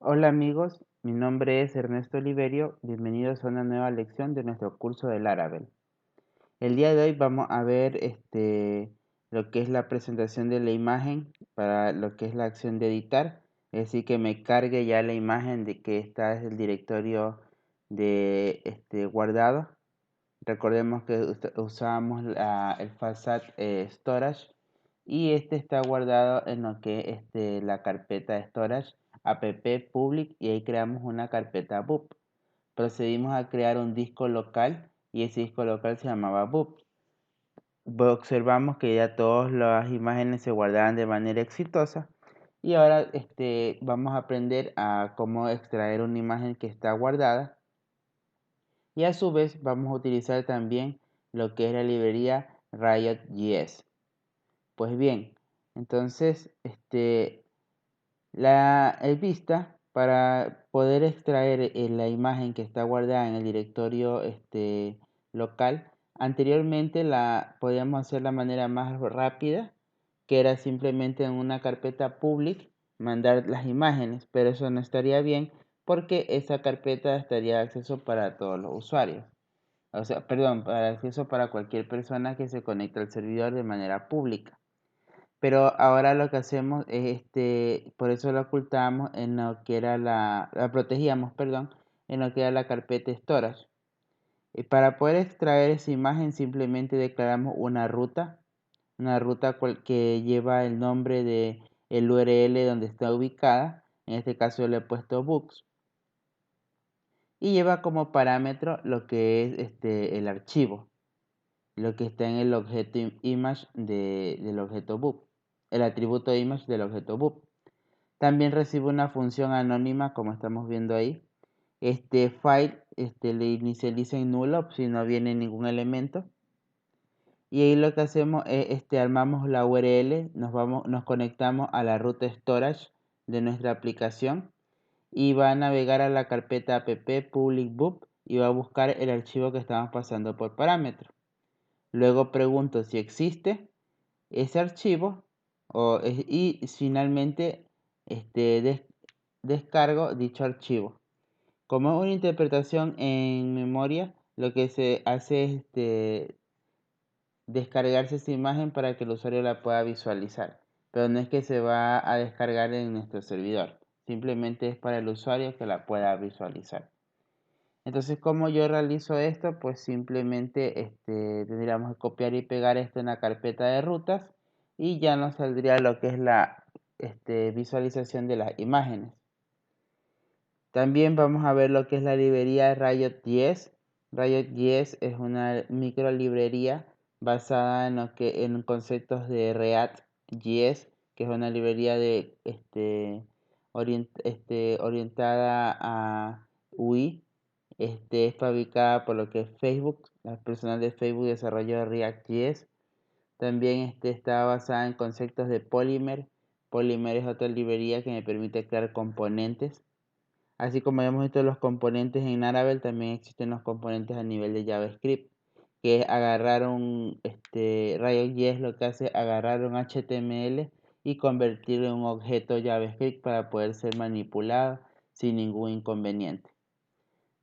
Hola amigos, mi nombre es Ernesto Oliverio, bienvenidos a una nueva lección de nuestro curso de Laravel. El día de hoy vamos a ver lo que es la presentación de la imagen para lo que es la acción de editar, es decir, que me cargue ya la imagen de que está es el directorio de guardado. Recordemos que usábamos el Facade Storage y este está guardado en lo que es la carpeta de storage app public y ahí creamos una carpeta boop. Procedimos a crear un disco local y ese disco local se llamaba boop. Observamos que ya todas las imágenes se guardaban de manera exitosa y ahora vamos a aprender a cómo extraer una imagen que está guardada y a su vez vamos a utilizar también lo que es la librería Riot.js. Pues bien, entonces la vista para poder extraer la imagen que está guardada en el directorio local, anteriormente la podíamos hacer de la manera más rápida, que era simplemente en una carpeta public mandar las imágenes, pero eso no estaría bien porque esa carpeta estaría de acceso para todos los usuarios. O sea, perdón, para acceso para cualquier persona que se conecte al servidor de manera pública. Pero ahora lo que hacemos es por eso la ocultamos en lo que era la protegíamos, perdón, en lo que era la carpeta storage. Y para poder extraer esa imagen simplemente declaramos una ruta que lleva el nombre de el URL donde está ubicada. En este caso le he puesto books. Y lleva como parámetro lo que es el archivo, lo que está en el objeto image del objeto book, el atributo image del objeto book. También recibe una función anónima como estamos viendo ahí. Este file le inicializa en nulo si no viene ningún elemento. Y ahí lo que hacemos es armamos la URL, nos conectamos a la ruta storage de nuestra aplicación y va a navegar a la carpeta app public book y va a buscar el archivo que estamos pasando por parámetro. Luego pregunto si existe ese archivo y finalmente descargo dicho archivo. Como es una interpretación en memoria, lo que se hace es descargarse esa imagen para que el usuario la pueda visualizar. Pero no es que se va a descargar en nuestro servidor. Simplemente es para el usuario que la pueda visualizar. Entonces, ¿cómo yo realizo esto? Pues simplemente tendríamos que copiar y pegar esto en la carpeta de rutas y ya nos saldría lo que es la visualización de las imágenes. También vamos a ver lo que es la librería Riot.js. Riot.js es una micro librería basada en conceptos de React.js, que es una librería orientada a UI. Es fabricada por lo que es Facebook. El personal de Facebook desarrolló React.js. También está basada en conceptos de Polymer. Polymer es otra librería que me permite crear componentes. Así como hemos visto los componentes en Laravel, también existen los componentes a nivel de JavaScript, que es agarrar Riot.js lo que hace es agarrar un HTML y convertirlo en un objeto JavaScript para poder ser manipulado sin ningún inconveniente.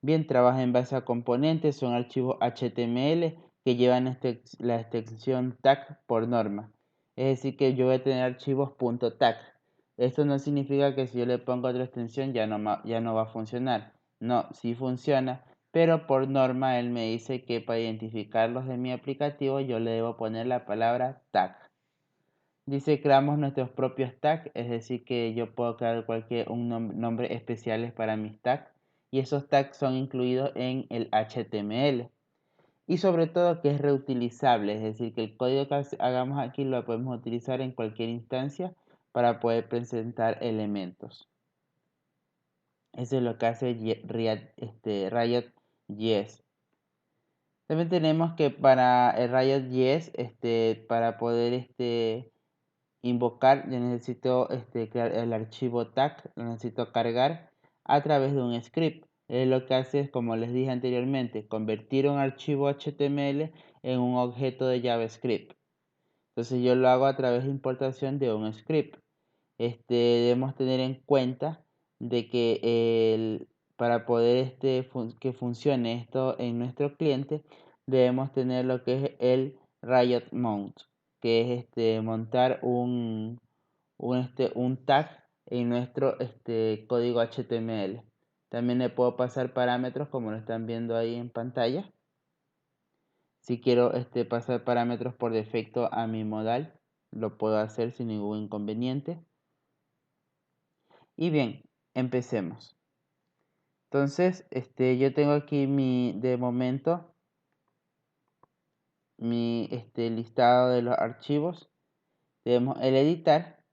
Bien, trabaja en base a componentes, son archivos HTML que llevan la extensión tag por norma. Es decir, que yo voy a tener archivos .tag. Esto no significa que si yo le pongo otra extensión ya no va a funcionar. No, sí funciona, pero por norma él me dice que para identificarlos de mi aplicativo yo le debo poner la palabra tag. Dice creamos nuestros propios tags, es decir que yo puedo crear nombre especiales para mis tags y esos tags son incluidos en el HTML. Y sobre todo que es reutilizable, es decir que el código que hagamos aquí lo podemos utilizar en cualquier instancia para poder presentar elementos. Eso es lo que hace Riot.js. También tenemos que para el Riot.js, para poder invocar, yo necesito crear el archivo tag, lo necesito cargar a través de un script. Lo que hace es, como les dije anteriormente, convertir un archivo HTML en un objeto de JavaScript. Entonces yo lo hago a través de importación de un script. Debemos tener en cuenta de que para poder que funcione esto en nuestro cliente, debemos tener lo que es el Riot Mount, que es montar un tag en nuestro código HTML. También le puedo pasar parámetros como lo están viendo ahí en pantalla. Si quiero pasar parámetros por defecto a mi modal, lo puedo hacer sin ningún inconveniente. Y bien, empecemos. Entonces, yo tengo aquí de momento, mi listado de los archivos. Tenemos el editar,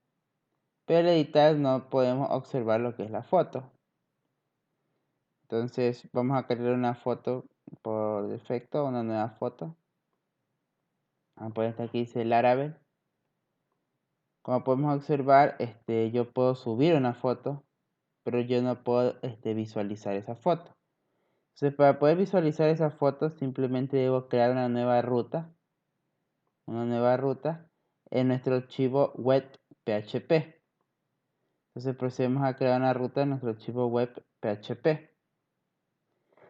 pero el editar no podemos observar lo que es la foto. Entonces, vamos a crear una foto por defecto, una nueva foto. Vamos a poner esta aquí, dice Laravel. Como podemos observar, yo puedo subir una foto, pero yo no puedo visualizar esa foto. Entonces, para poder visualizar esa foto, simplemente debo crear una nueva ruta en nuestro archivo web.php. Entonces, procedemos a crear una ruta en nuestro archivo web.php.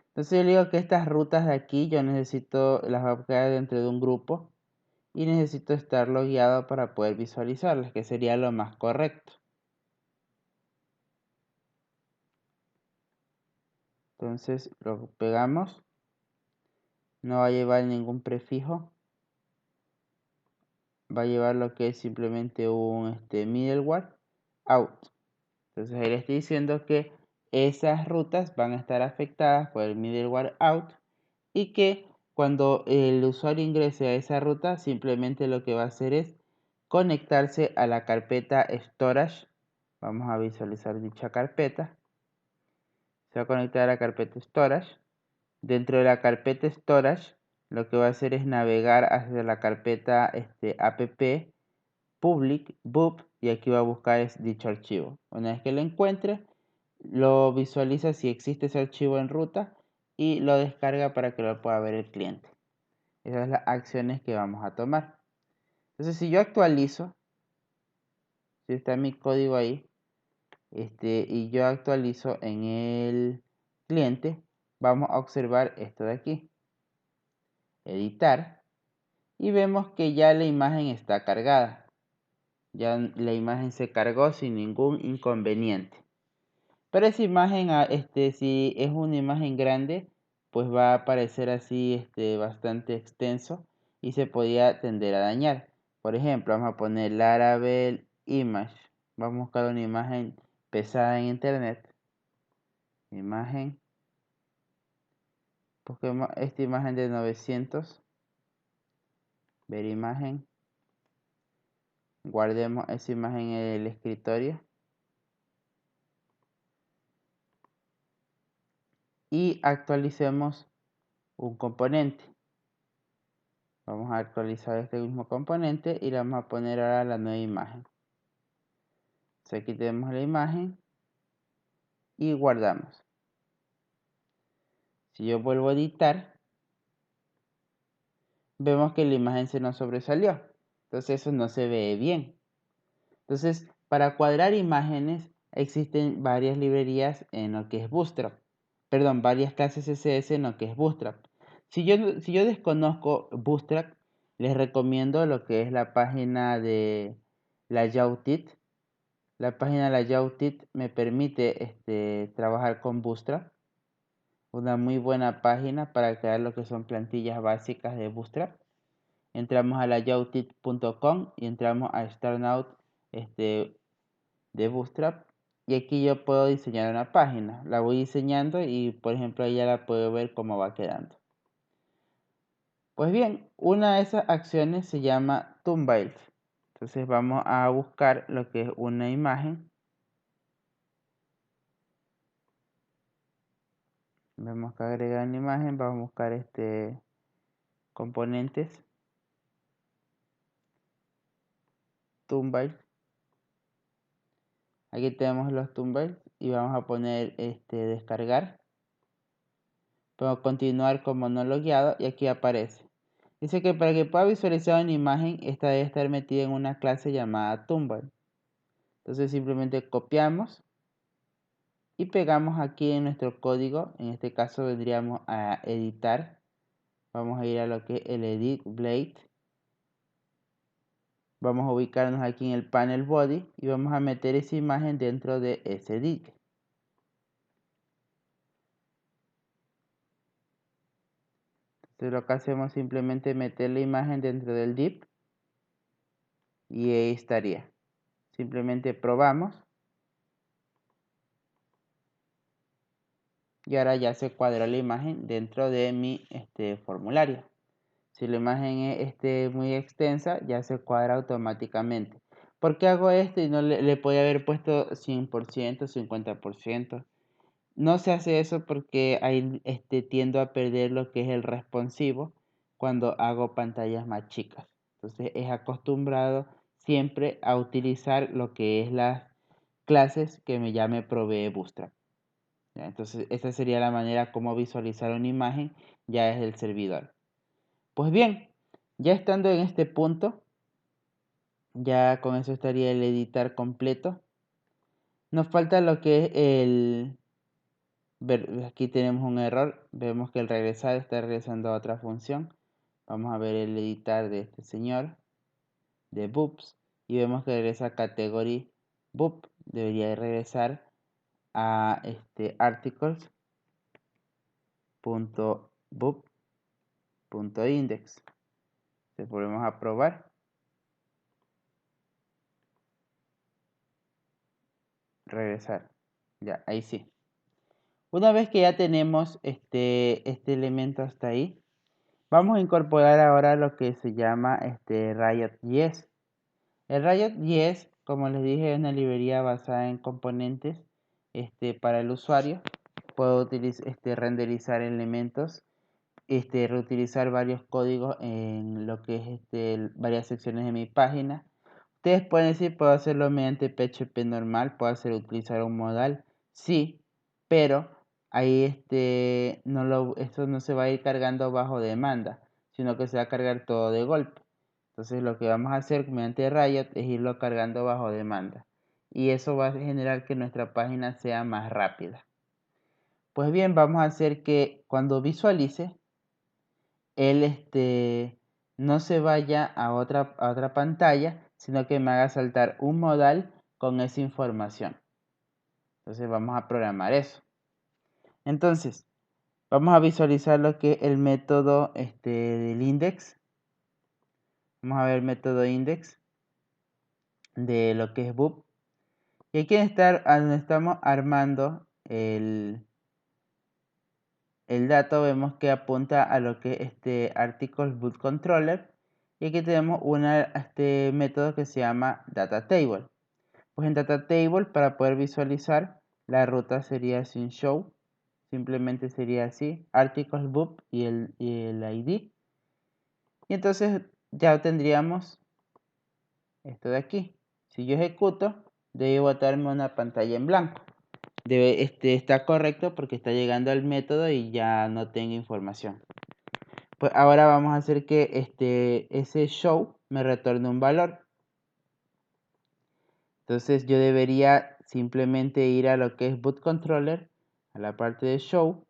Entonces, yo digo que estas rutas de aquí, yo necesito las voy a crear dentro de un grupo y necesito estar logueado para poder visualizarlas, que sería lo más correcto. Entonces lo pegamos, no va a llevar ningún prefijo, va a llevar lo que es simplemente un middleware out. Entonces ahí le estoy diciendo que esas rutas van a estar afectadas por el middleware out y que cuando el usuario ingrese a esa ruta, simplemente lo que va a hacer es conectarse a la carpeta storage. Vamos a visualizar dicha carpeta. Se va a conectar a la carpeta storage. Dentro de la carpeta storage, lo que va a hacer es navegar hacia la carpeta app public boop y aquí va a buscar dicho archivo. Una vez que lo encuentre, lo visualiza si existe ese archivo en ruta y lo descarga para que lo pueda ver el cliente. Esas son las acciones que vamos a tomar. Entonces, si yo actualizo, si está mi código ahí, y yo actualizo en el cliente, vamos a observar esto de aquí. Editar. Y vemos que ya la imagen está cargada. Ya la imagen se cargó sin ningún inconveniente. Pero esa imagen, si es una imagen grande, pues va a aparecer así bastante extenso y se podía tender a dañar. Por ejemplo, vamos a poner Laravel Image. Vamos a buscar una imagen pesada en internet. Imagen. Busquemos esta imagen de 900. Ver imagen. Guardemos esa imagen en el escritorio. Y actualicemos un componente. Vamos a actualizar este mismo componente y le vamos a poner ahora la nueva imagen. Entonces aquí tenemos la imagen y guardamos. Si yo vuelvo a editar, vemos que la imagen se nos sobresalió. Entonces eso no se ve bien. Entonces, para cuadrar imágenes existen varias librerías en lo que es Bootstrap. Perdón, varias clases CSS en lo que es Bootstrap. Si yo desconozco Bootstrap, les recomiendo lo que es la página de Layoutit. La página Layoutit me permite trabajar con Bootstrap. Una muy buena página para crear lo que son plantillas básicas de Bootstrap. Entramos a layoutit.com y entramos a Start Now de Bootstrap. Y aquí yo puedo diseñar una página. La voy diseñando y por ejemplo ahí ya la puedo ver cómo va quedando. Pues bien, una de esas acciones se llama Thumbnails. Entonces vamos a buscar lo que es una imagen. Vemos que agregar una imagen, vamos a buscar componentes. Thumbnails. Aquí tenemos los thumbnails y vamos a poner descargar. Puedo continuar como no logueado y aquí aparece. Dice que para que pueda visualizar una imagen, esta debe estar metida en una clase llamada Thumbnail. Entonces simplemente copiamos y pegamos aquí en nuestro código. En este caso vendríamos a editar. Vamos a ir a lo que es el Edit Blade. Vamos a ubicarnos aquí en el panel body y vamos a meter esa imagen dentro de ese div. Entonces lo que hacemos es simplemente meter la imagen dentro del div y ahí estaría. Simplemente probamos y ahora ya se cuadra la imagen dentro de mi formulario. Si la imagen es muy extensa, ya se cuadra automáticamente. ¿Por qué hago esto y no le podía haber puesto 100%, 50%? No se hace eso porque ahí tiendo a perder lo que es el responsivo cuando hago pantallas más chicas. Entonces es acostumbrado siempre a utilizar lo que es las clases que ya me provee Bootstrap. ¿Ya? Entonces esa sería la manera como visualizar una imagen ya desde el servidor. Pues bien, ya estando en este punto, ya con eso estaría el editar completo. Nos falta lo que es aquí tenemos un error, vemos que el regresar está regresando a otra función. Vamos a ver el editar de este señor, de Boops, y vemos que regresa a category Boop. Debería regresar a articles.boop.index. Le volvemos a probar. Regresar. Ya, ahí sí. Una vez que ya tenemos este elemento hasta ahí, vamos a incorporar ahora lo que se llama Riot.js. El Riot.js, como les dije, es una librería basada en componentes para el usuario. Puedo renderizar elementos, reutilizar varios códigos en lo que es varias secciones de mi página. Ustedes pueden decir, puedo hacerlo mediante PHP normal, puedo utilizar un modal, sí, pero ahí esto no se va a ir cargando bajo demanda, sino que se va a cargar todo de golpe. Entonces lo que vamos a hacer mediante Riot es irlo cargando bajo demanda. Y eso va a generar que nuestra página sea más rápida. Pues bien, vamos a hacer que cuando visualice, él no se vaya a otra pantalla, sino que me haga saltar un modal con esa información. Entonces vamos a programar eso. Entonces, vamos a visualizar lo que es el método del index. Vamos a ver el método index de lo que es boop. Y aquí estamos armando el dato, vemos que apunta a lo que es article boot controller. Y aquí tenemos un método que se llama data table. Pues en data table, para poder visualizar, la ruta sería sin show. Simplemente sería así, articles boop y el ID. Y entonces ya tendríamos esto de aquí. Si yo ejecuto, debe botarme una pantalla en blanco. Está correcto porque está llegando al método y ya no tengo información. Pues ahora vamos a hacer que ese show me retorne un valor. Entonces yo debería simplemente ir a lo que es boot controller, a la parte de show.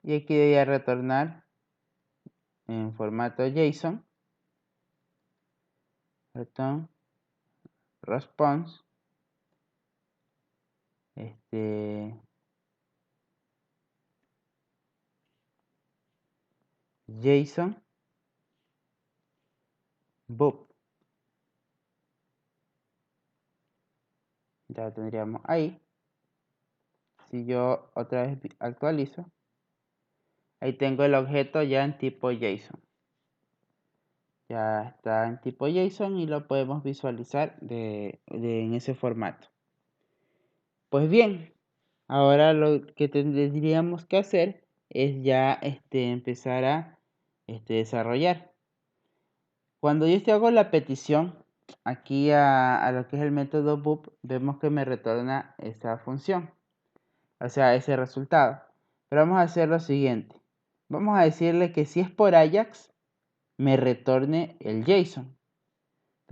Y aquí debería retornar en formato JSON. Return response. JSON boop. Ya lo tendríamos ahí. Si yo otra vez actualizo, ahí tengo el objeto ya en tipo JSON. Ya está en tipo JSON y lo podemos visualizar en ese formato. Pues bien, ahora lo que tendríamos que hacer es ya empezar a desarrollar. Cuando yo hago la petición aquí a lo que es el método boop, vemos que me retorna esa función, o sea, ese resultado. Pero vamos a hacer lo siguiente. Vamos a decirle que si es por Ajax, me retorne el JSON.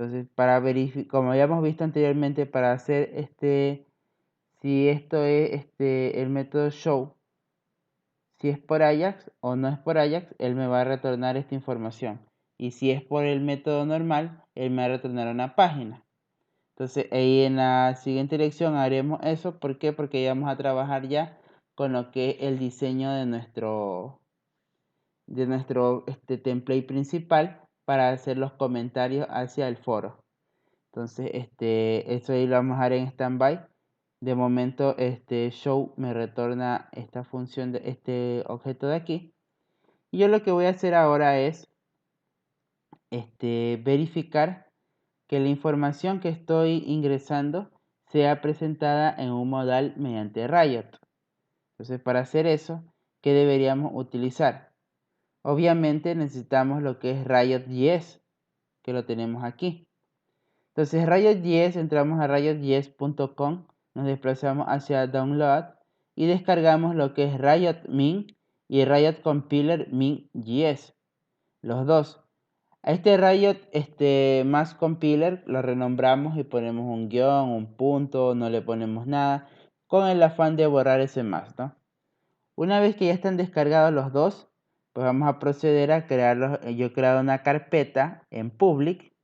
Entonces, para verificar, como ya hemos visto anteriormente, para hacer si esto es el método show, si es por Ajax o no es por Ajax, él me va a retornar esta información. Y si es por el método normal, él me va a retornar una página. Entonces, ahí en la siguiente lección haremos eso. ¿Por qué? Porque ya vamos a trabajar ya con lo que es el diseño de nuestro template principal para hacer los comentarios hacia el foro. Entonces, eso ahí lo vamos a dejar en standby. De momento, show me retorna esta función de este objeto de aquí. Y yo lo que voy a hacer ahora es verificar que la información que estoy ingresando sea presentada en un modal mediante Riot. Entonces, para hacer eso, ¿qué deberíamos utilizar? Obviamente necesitamos lo que es Riot.js, que lo tenemos aquí. Entonces, Riot.js, entramos a riot.js.com, nos desplazamos hacia Download y descargamos lo que es Riot Min y Riot Compiler Min.js, los dos. A este Riot más compiler lo renombramos y ponemos un guión, un punto, no le ponemos nada, con el afán de borrar ese más, ¿no? Una vez que ya están descargados los dos, pues vamos a proceder a crearlos. Yo he creado una carpeta en public.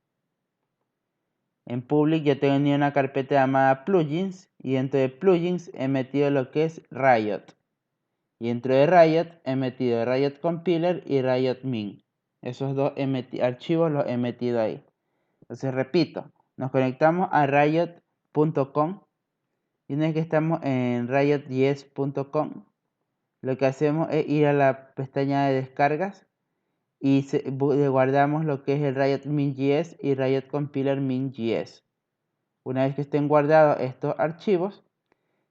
En public yo tengo una carpeta llamada plugins y dentro de plugins he metido lo que es Riot. Y dentro de Riot he metido Riot Compiler y Riot Min. Esos dos archivos los he metido ahí. Entonces repito, nos conectamos a riot.com y una vez que estamos en riot.js.com, lo que hacemos es ir a la pestaña de descargas y guardamos lo que es el Riot Min.js y Riot Compiler Min.js. Una vez que estén guardados estos archivos,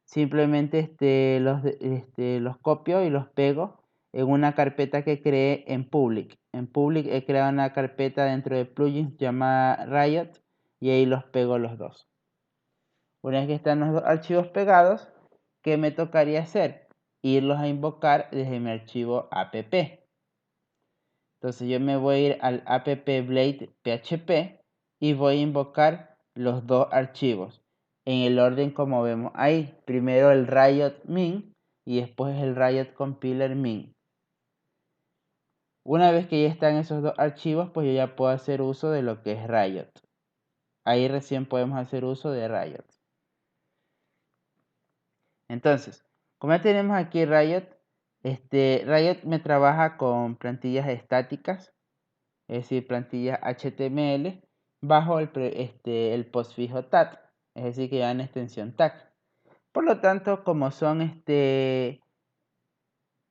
simplemente los copio y los pego en una carpeta que creé en public. En public he creado una carpeta dentro de plugins llamada Riot y ahí los pego los dos. Una vez que están los dos archivos pegados, ¿qué me tocaría hacer? Irlos a invocar desde mi archivo app. Entonces yo me voy a ir al app-blade php y voy a invocar los dos archivos en el orden como vemos ahí. Primero el Riot Min y después el Riot Compiler Min. Una vez que ya están esos dos archivos, pues yo ya puedo hacer uso de lo que es Riot. Ahí recién podemos hacer uso de Riot. Entonces, como ya tenemos aquí Riot, Riot me trabaja con plantillas estáticas, es decir, plantillas HTML, bajo el postfijo tag, es decir, que llevan extensión tag. Por lo tanto, como son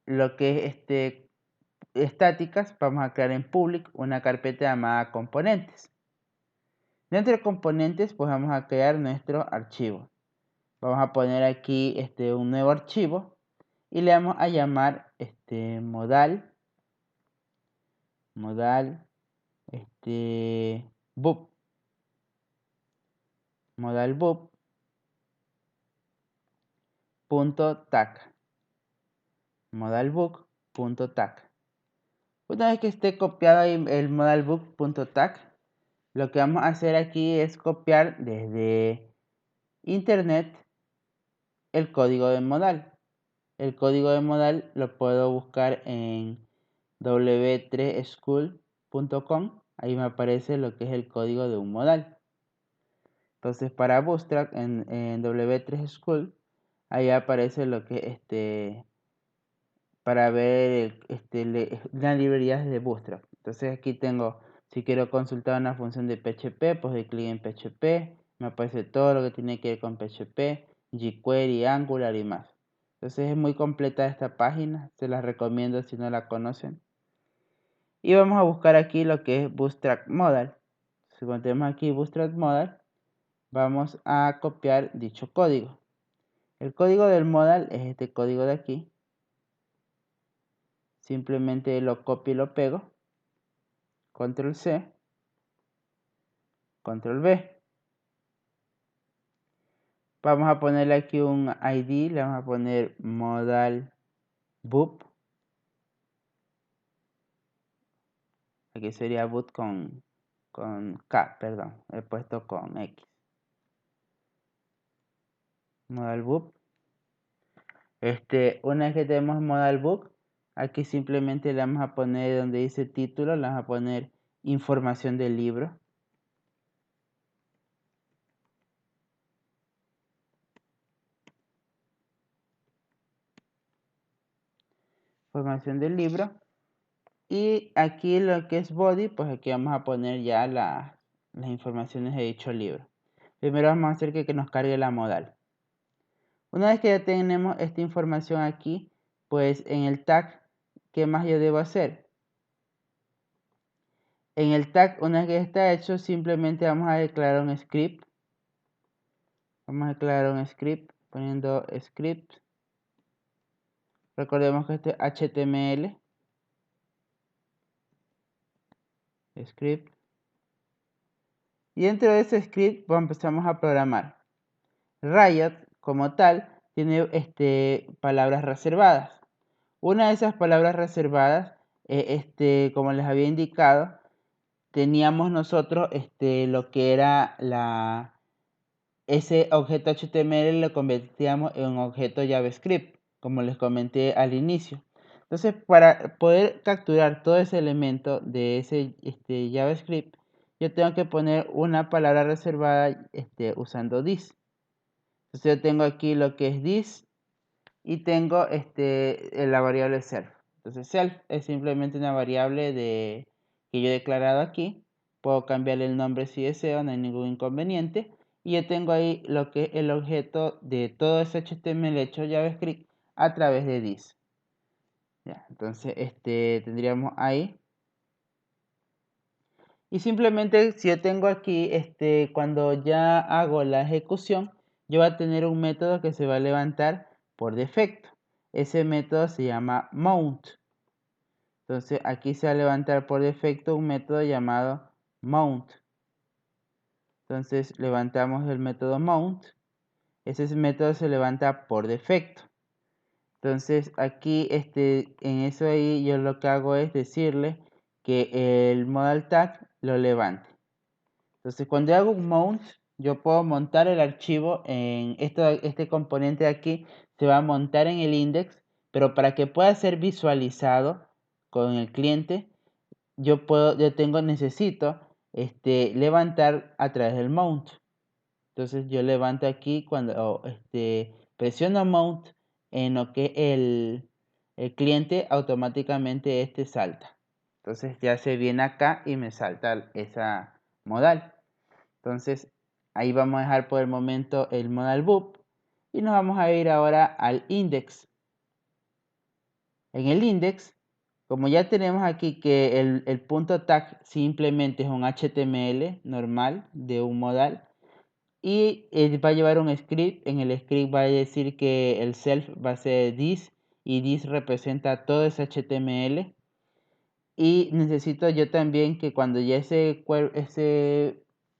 lo que es estáticas, vamos a crear en public una carpeta llamada componentes. Dentro de componentes, pues vamos a crear nuestro archivo. Vamos a poner aquí un nuevo archivo y le vamos a llamar modal boop. Modal boop .tag. Modalbook.tag. Una vez que esté copiado ahí el modalbook.tag, lo que vamos a hacer aquí es copiar desde internet el código de modal. El código de modal lo puedo buscar en w3school.com. Ahí me aparece lo que es el código de un modal. Entonces para Bootstrap en W3School, ahí aparece lo que para ver las librerías de Bootstrap. Entonces aquí tengo, si quiero consultar una función de PHP, pues doy clic en PHP, me aparece todo lo que tiene que ver con PHP, jQuery, Angular y más. Entonces es muy completa esta página, se las recomiendo si no la conocen. Y vamos a buscar aquí lo que es Bootstrap Modal. Si ponemos aquí Bootstrap Modal, vamos a copiar dicho código. El código del modal es este código de aquí. Simplemente lo copio y lo pego. Control C. Control V. Vamos a ponerle aquí un ID. Le vamos a poner modal boop. Aquí sería boot con con K, perdón, he puesto con X. Modal book. Una vez que tenemos modal book, aquí simplemente le vamos a poner donde dice título, le vamos a poner información del libro. Información del libro. Y aquí lo que es body, pues aquí vamos a poner ya las informaciones de dicho libro. Primero vamos a hacer que nos cargue la modal. Una vez que ya tenemos esta información aquí, pues en el tag, ¿qué más yo debo hacer? En el tag, una vez que está hecho, simplemente vamos a declarar un script. Vamos a declarar un script poniendo script. Recordemos que este es HTML. Script. Y dentro de ese script pues, empezamos a programar. Riot, como tal, tiene palabras reservadas. Una de esas palabras reservadas, como les había indicado, teníamos nosotros lo que era ese objeto HTML lo convertíamos en un objeto JavaScript, como les comenté al inicio. Entonces, para poder capturar todo ese elemento de ese JavaScript, yo tengo que poner una palabra reservada usando this. Entonces, yo tengo aquí lo que es this y tengo la variable self. Entonces, self es simplemente una variable que yo he declarado aquí. Puedo cambiarle el nombre si deseo, no hay ningún inconveniente. Y yo tengo ahí lo que es el objeto de todo ese HTML hecho JavaScript a través de this. Ya, entonces, tendríamos ahí. Y simplemente si yo tengo aquí, cuando ya hago la ejecución, yo voy a tener un método que se va a levantar por defecto. Ese método se llama mount. Entonces aquí se va a levantar por defecto un método llamado mount. Entonces levantamos el método mount. Ese método se levanta por defecto. Entonces aquí en eso ahí yo lo que hago es decirle que el modal tag lo levante. Entonces cuando hago un mount, yo puedo montar el archivo en este componente de aquí, se va a montar en el index, pero para que pueda ser visualizado con el cliente, necesito levantar a través del mount. Entonces yo levanto aquí cuando presiono mount en lo que el cliente, automáticamente salta. Entonces ya se viene acá y me salta esa modal. Entonces ahí vamos a dejar por el momento el modal boop y nos vamos a ir ahora al index. En el index, como ya tenemos aquí que el punto tag simplemente es un HTML normal de un modal y va a llevar un script. En el script va a decir que el self va a ser this y this representa todo ese HTML. Y necesito yo también que cuando ya ese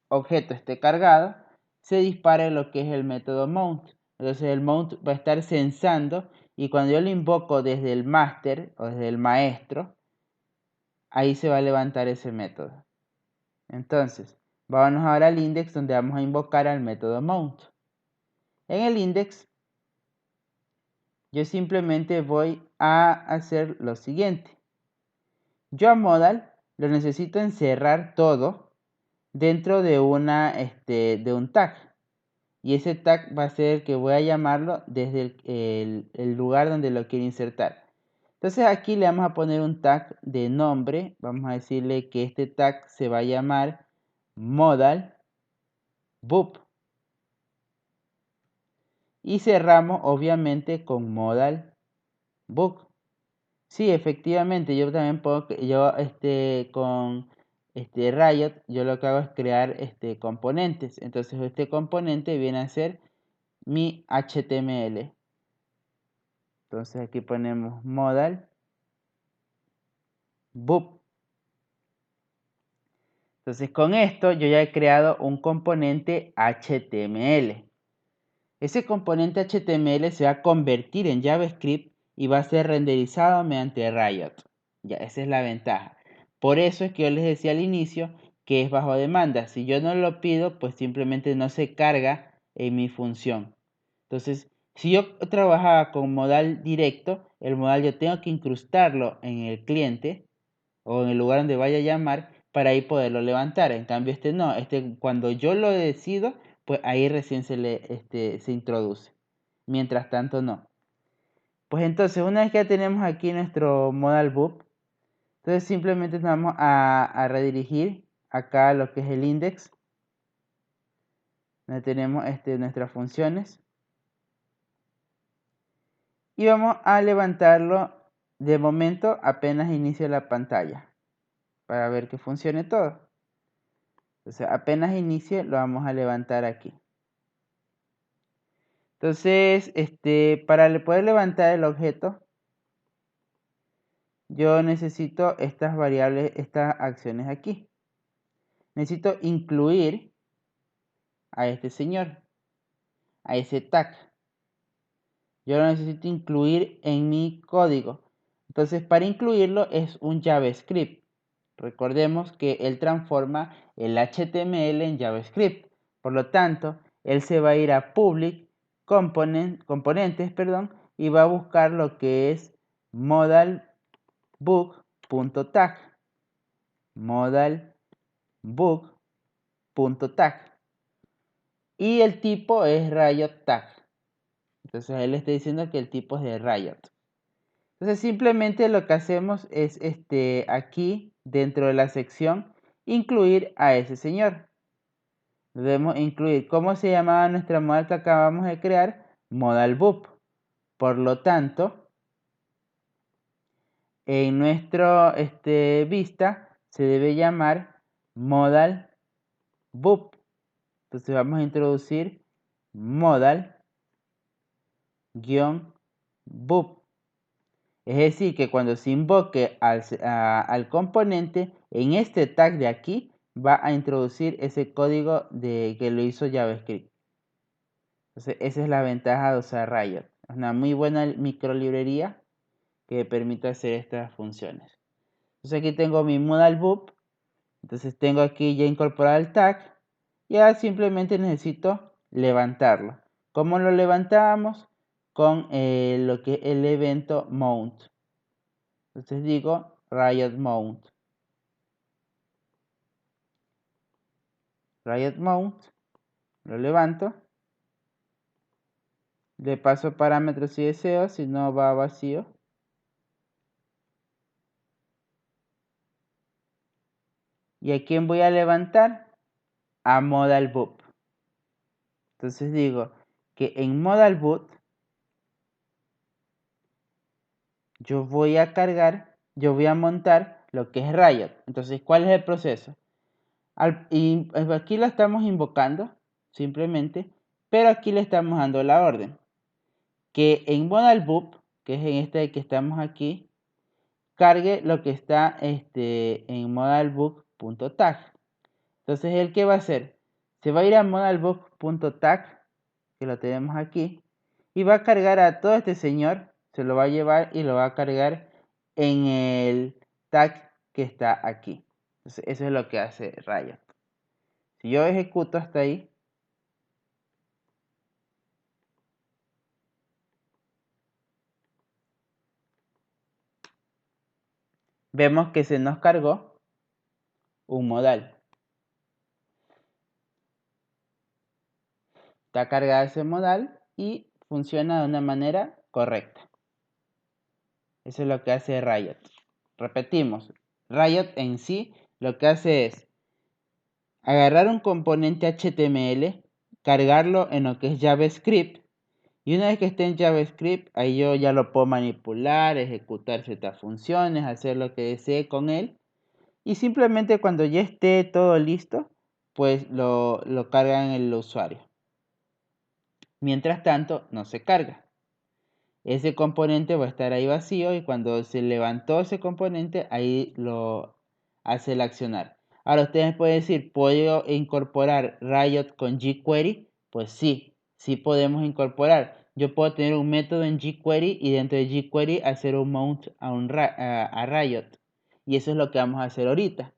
objeto esté cargado, se dispare lo que es el método mount. Entonces el mount va a estar censando y cuando yo lo invoco desde el master o desde el maestro, ahí se va a levantar ese método. Entonces, vámonos ahora al index donde vamos a invocar al método mount. En el index, yo simplemente voy a hacer lo siguiente. Yo a modal lo necesito encerrar todo dentro de de un tag. Y ese tag va a ser el que voy a llamarlo desde el lugar donde lo quiero insertar. Entonces aquí le vamos a poner un tag de nombre. Vamos a decirle que este tag se va a llamar modal boop. Y cerramos obviamente con modal book. Sí, efectivamente, yo también puedo, con Riot, yo lo que hago es crear componentes. Entonces este componente viene a ser mi HTML. Entonces aquí ponemos modal boop. Entonces con esto yo ya he creado un componente HTML. Ese componente HTML se va a convertir en JavaScript y va a ser renderizado mediante Riot. Ya, esa es la ventaja. Por eso es que yo les decía al inicio que es bajo demanda. Si yo no lo pido, pues simplemente no se carga en mi función. Entonces, si yo trabajaba con modal directo, el modal yo tengo que incrustarlo en el cliente o en el lugar donde vaya a llamar para ahí poderlo levantar. En cambio, este no, cuando yo lo decido, pues ahí recién se introduce. Mientras tanto, no. Pues entonces, una vez que ya tenemos aquí nuestro modal boop, entonces simplemente nos vamos a redirigir acá a lo que es el index, donde tenemos nuestras funciones. Y vamos a levantarlo de momento apenas inicie la pantalla, para ver que funcione todo. Entonces, apenas inicie, lo vamos a levantar aquí. Entonces, para poder levantar el objeto, yo necesito estas variables, estas acciones aquí. Necesito incluir a este señor, a ese tag. Yo lo necesito incluir en mi código. Entonces, para incluirlo es un JavaScript. Recordemos que él transforma el HTML en JavaScript. Por lo tanto, él se va a ir a public componentes, y va a buscar lo que es modalBook.tag. ModalBook.tag. Y el tipo es Riot Tag. Entonces él está diciendo que el tipo es de Riot. Entonces simplemente lo que hacemos es aquí dentro de la sección incluir a ese señor. Debemos incluir cómo se llamaba nuestra modal que acabamos de crear, modalBoop. Por lo tanto, en nuestra vista se debe llamar modalBoop. Entonces vamos a introducir modal-boop. Es decir, que cuando se invoque al componente, en este tag de aquí va a introducir ese código que lo hizo JavaScript. Entonces, esa es la ventaja de usar Riot. Es una muy buena microlibrería que permite hacer estas funciones. Entonces, aquí tengo mi modalBoop. Entonces, tengo aquí ya incorporado el tag. Y ahora simplemente necesito levantarlo. ¿Cómo lo levantamos? Con lo que es el evento mount. Entonces digo Riot mount. Riot mount. Lo levanto. Le paso parámetros si deseo, si no va vacío. ¿Y a quién voy a levantar? A modalBoop. Entonces digo que en modalBoop yo voy a montar lo que es Riot. Entonces, ¿cuál es el proceso? Aquí lo estamos invocando, simplemente, pero aquí le estamos dando la orden. Que en modalBoop, que es en este que estamos aquí, cargue lo que está en modalBook.tag. Entonces, ¿el qué va a hacer? Se va a ir a modalBook.tag, que lo tenemos aquí, y va a cargar a todo este señor, se lo va a llevar y lo va a cargar en el tag que está aquí. Entonces, eso es lo que hace Riot. Si yo ejecuto hasta ahí, vemos que se nos cargó un modal. Está cargado ese modal y funciona de una manera correcta. Eso es lo que hace Riot. Repetimos, Riot en sí lo que hace es agarrar un componente HTML, cargarlo en lo que es JavaScript, y una vez que esté en JavaScript, ahí yo ya lo puedo manipular, ejecutar ciertas funciones, hacer lo que desee con él, y simplemente cuando ya esté todo listo, pues lo carga en el usuario. Mientras tanto, no se carga. Ese componente va a estar ahí vacío y cuando se levantó ese componente, ahí lo hace el accionar. Ahora ustedes pueden decir, ¿puedo incorporar Riot con jQuery? Pues sí, sí podemos incorporar. Yo puedo tener un método en jQuery y dentro de jQuery hacer un mount a Riot. Y eso es lo que vamos a hacer ahorita.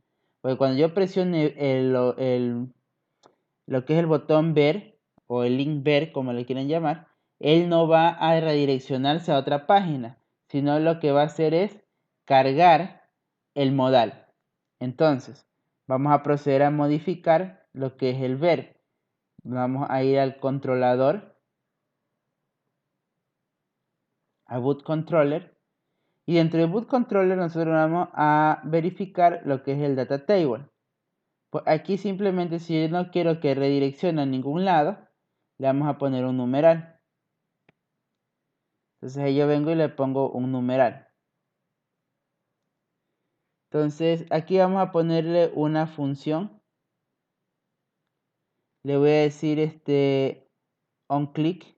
Porque cuando yo presione lo que es el botón ver o el link ver, como le quieren llamar, él no va a redireccionarse a otra página, sino lo que va a hacer es cargar el modal. Entonces, vamos a proceder a modificar lo que es el ver. Vamos a ir al controlador, a boot controller, y dentro de boot controller nosotros vamos a verificar lo que es el data table. Pues aquí simplemente, si yo no quiero que redireccione a ningún lado, le vamos a poner un numeral. Entonces ahí yo vengo y le pongo un numeral. Entonces aquí vamos a ponerle una función. Le voy a decir onClick.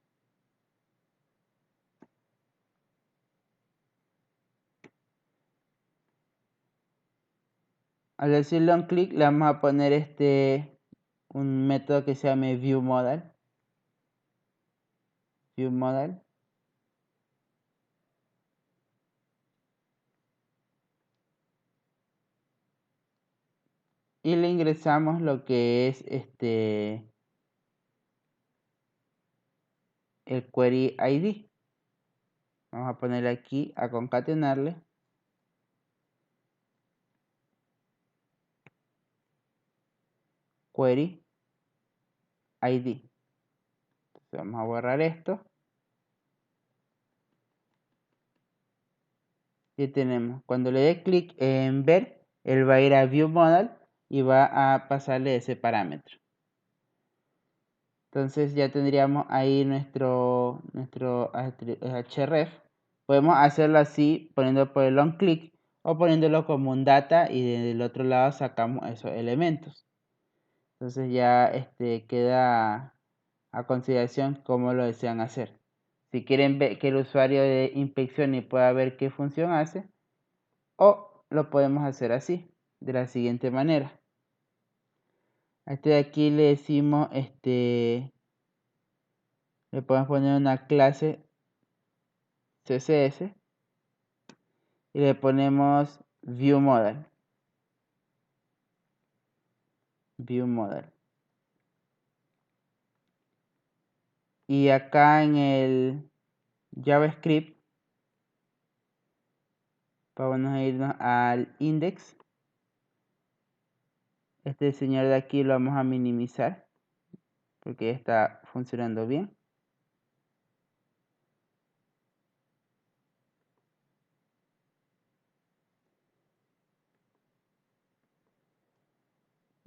Al decirle onClick le vamos a poner un método que se llame viewModal. ViewModal. Y le ingresamos lo que es el query ID. Vamos a ponerle aquí a concatenarle. Query ID. Entonces vamos a borrar esto. Y tenemos, cuando le dé clic en ver, él va a ir a View Modal y va a pasarle ese parámetro. Entonces ya tendríamos ahí nuestro href. Podemos hacerlo así, poniendo por el long click o poniéndolo como un data y del otro lado sacamos esos elementos. Entonces ya queda a consideración cómo lo desean hacer. Si quieren ver que el usuario inspeccione y pueda ver qué función hace, o lo podemos hacer así, de la siguiente manera. A este de aquí le decimos, le podemos poner una clase CSS y le ponemos viewModal. ViewModal. Y acá en el JavaScript, vamos a irnos al index. Este señor de aquí lo vamos a minimizar porque ya está funcionando bien.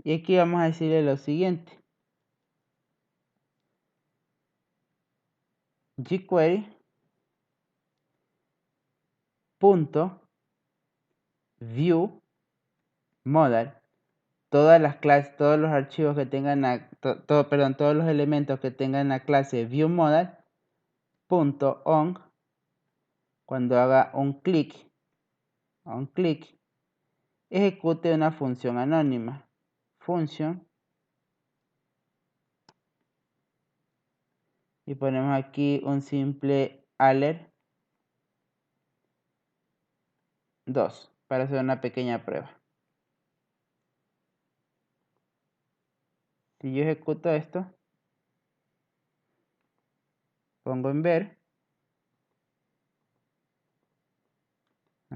Y aquí vamos a decirle lo siguiente. jQuery punto view modal, todas las clases, todos los archivos que tengan todos los elementos que tengan la clase viewModal punto on, cuando haga un clic, ejecute una función anónima, función, y ponemos aquí un simple alert 2 para hacer una pequeña prueba. Si yo ejecuto esto, pongo en ver,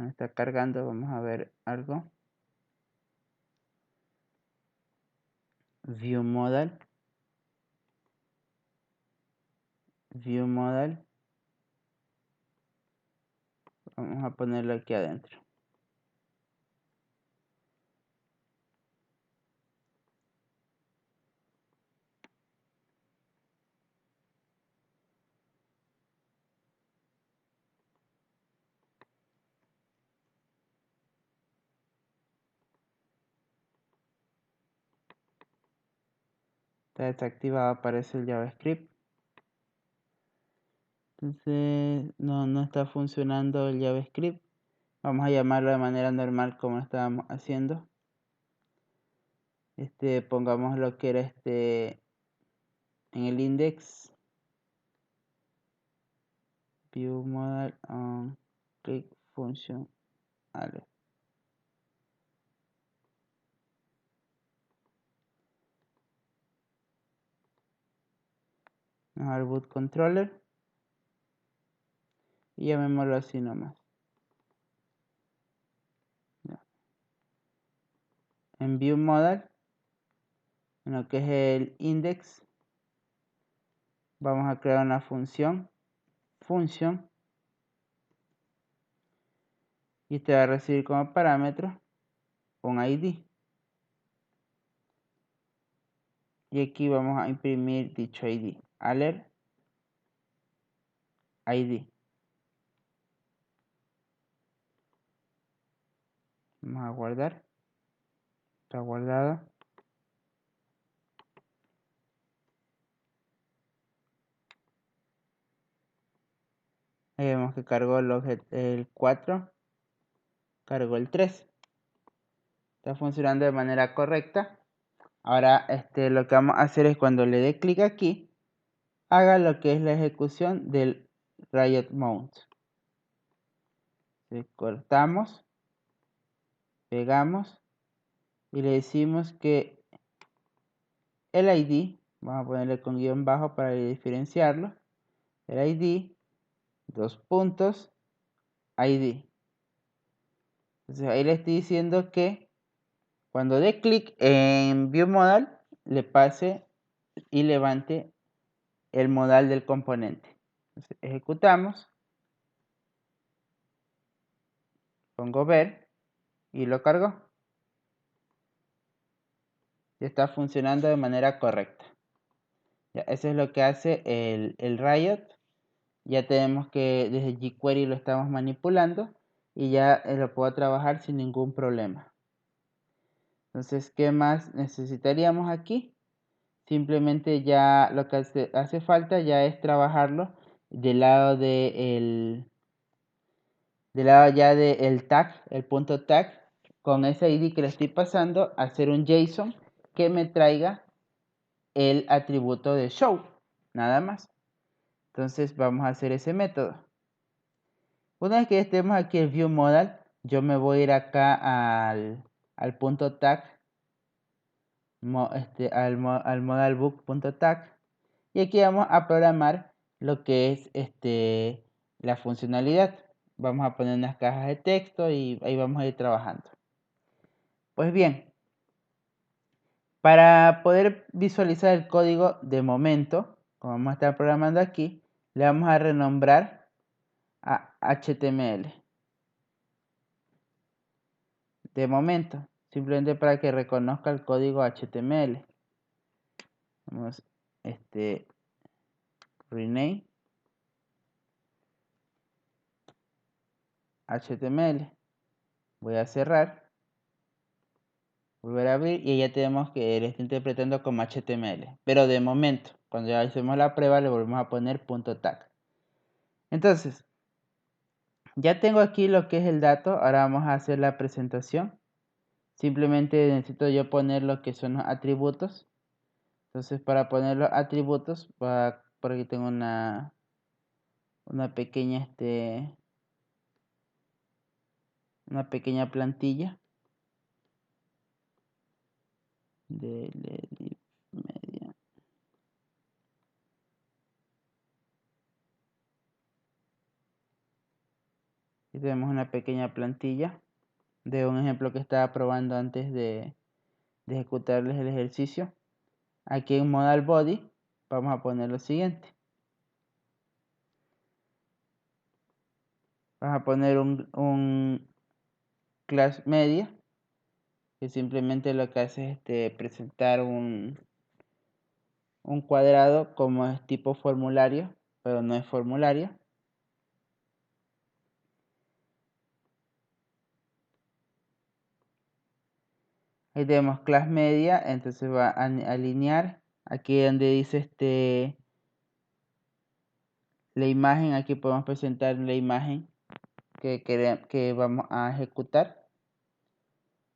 está cargando, vamos a ver algo. viewModal, vamos a ponerlo aquí adentro. Está desactivado, aparece el JavaScript. Entonces no está funcionando el JavaScript. Vamos a llamarlo de manera normal como estábamos haciendo. Pongamos lo que era en el index. ViewModal on click function alert. Vamos al boot controller y llamémoslo así nomás. En view modal, en lo que es el index, vamos a crear una función y te va a recibir como parámetro un ID. Y aquí vamos a imprimir dicho ID, alert ID. Vamos a guardar. Está guardado. Ahí vemos que cargó el 4, cargó el 3. Está funcionando de manera correcta. Ahora lo que vamos a hacer es cuando le dé clic aquí, haga lo que es la ejecución del Riot Mount. Cortamos, pegamos y le decimos que el ID, vamos a ponerle con guión bajo para diferenciarlo, el ID, dos puntos, ID. Entonces ahí le estoy diciendo que cuando dé clic en View Modal, le pase y levante el modal del componente. Entonces, ejecutamos, pongo ver y lo cargo. Ya está funcionando de manera correcta. Ya, eso es lo que hace el Riot. Ya tenemos que desde jQuery lo estamos manipulando y ya lo puedo trabajar sin ningún problema. Entonces, ¿qué más necesitaríamos aquí? Simplemente ya lo que hace falta ya es trabajarlo del lado del lado ya del tag, el punto tag, con ese ID que le estoy pasando, hacer un JSON que me traiga el atributo de show, nada más. Entonces vamos a hacer ese método. Una vez que estemos aquí en View Modal, yo me voy a ir acá al punto tag, al modalbook.tag, y aquí vamos a programar lo que es la funcionalidad. Vamos a poner unas cajas de texto y ahí vamos a ir trabajando. Pues bien, para poder visualizar el código de momento, como vamos a estar programando aquí, le vamos a renombrar a HTML. De momento, simplemente para que reconozca el código HTML. Vamos, rename HTML. Voy a cerrar, volver a abrir y ya tenemos que él está interpretando como HTML. Pero de momento, cuando ya hacemos la prueba, le volvemos a poner punto tag. Entonces, ya tengo aquí lo que es el dato. Ahora vamos a hacer la presentación. Simplemente necesito yo poner lo que son los atributos. Entonces, para poner los atributos, por aquí tengo una pequeña una pequeña plantilla de media. Aquí tenemos una pequeña plantilla de un ejemplo que estaba probando antes de ejecutarles el ejercicio. Aquí en modal body vamos a poner lo siguiente. Vamos a poner un class media, que simplemente lo que hace es presentar un cuadrado como es tipo formulario, pero no es formulario. Ahí tenemos class media, entonces va a alinear aquí donde dice la imagen. Aquí podemos presentar la imagen que vamos a ejecutar.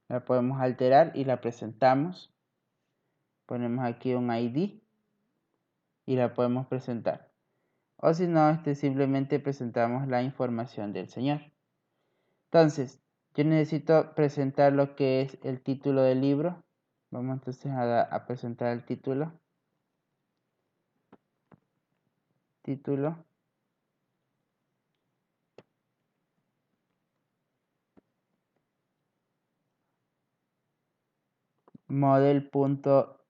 La podemos alterar y la presentamos. Ponemos aquí un ID y la podemos presentar. O si no, simplemente presentamos la información del señor. Entonces, yo necesito presentar lo que es el título del libro. Vamos entonces a presentar el título. título, model.title.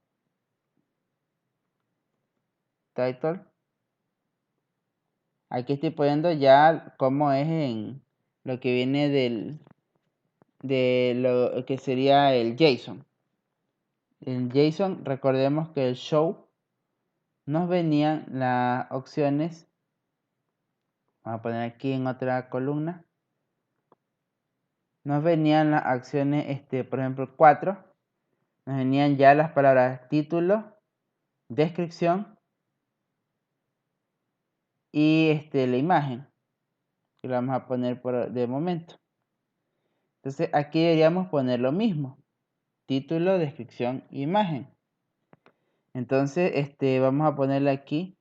Aquí estoy poniendo ya cómo es en lo que viene de lo que sería el JSON. En JSON, recordemos que el show nos venían las opciones. Vamos a poner aquí en otra columna. Nos venían las acciones, por ejemplo, 4. Nos venían ya las palabras título, descripción y la imagen, que la vamos a poner de momento. Entonces aquí deberíamos poner lo mismo, título, descripción, imagen. Entonces vamos a ponerle aquí,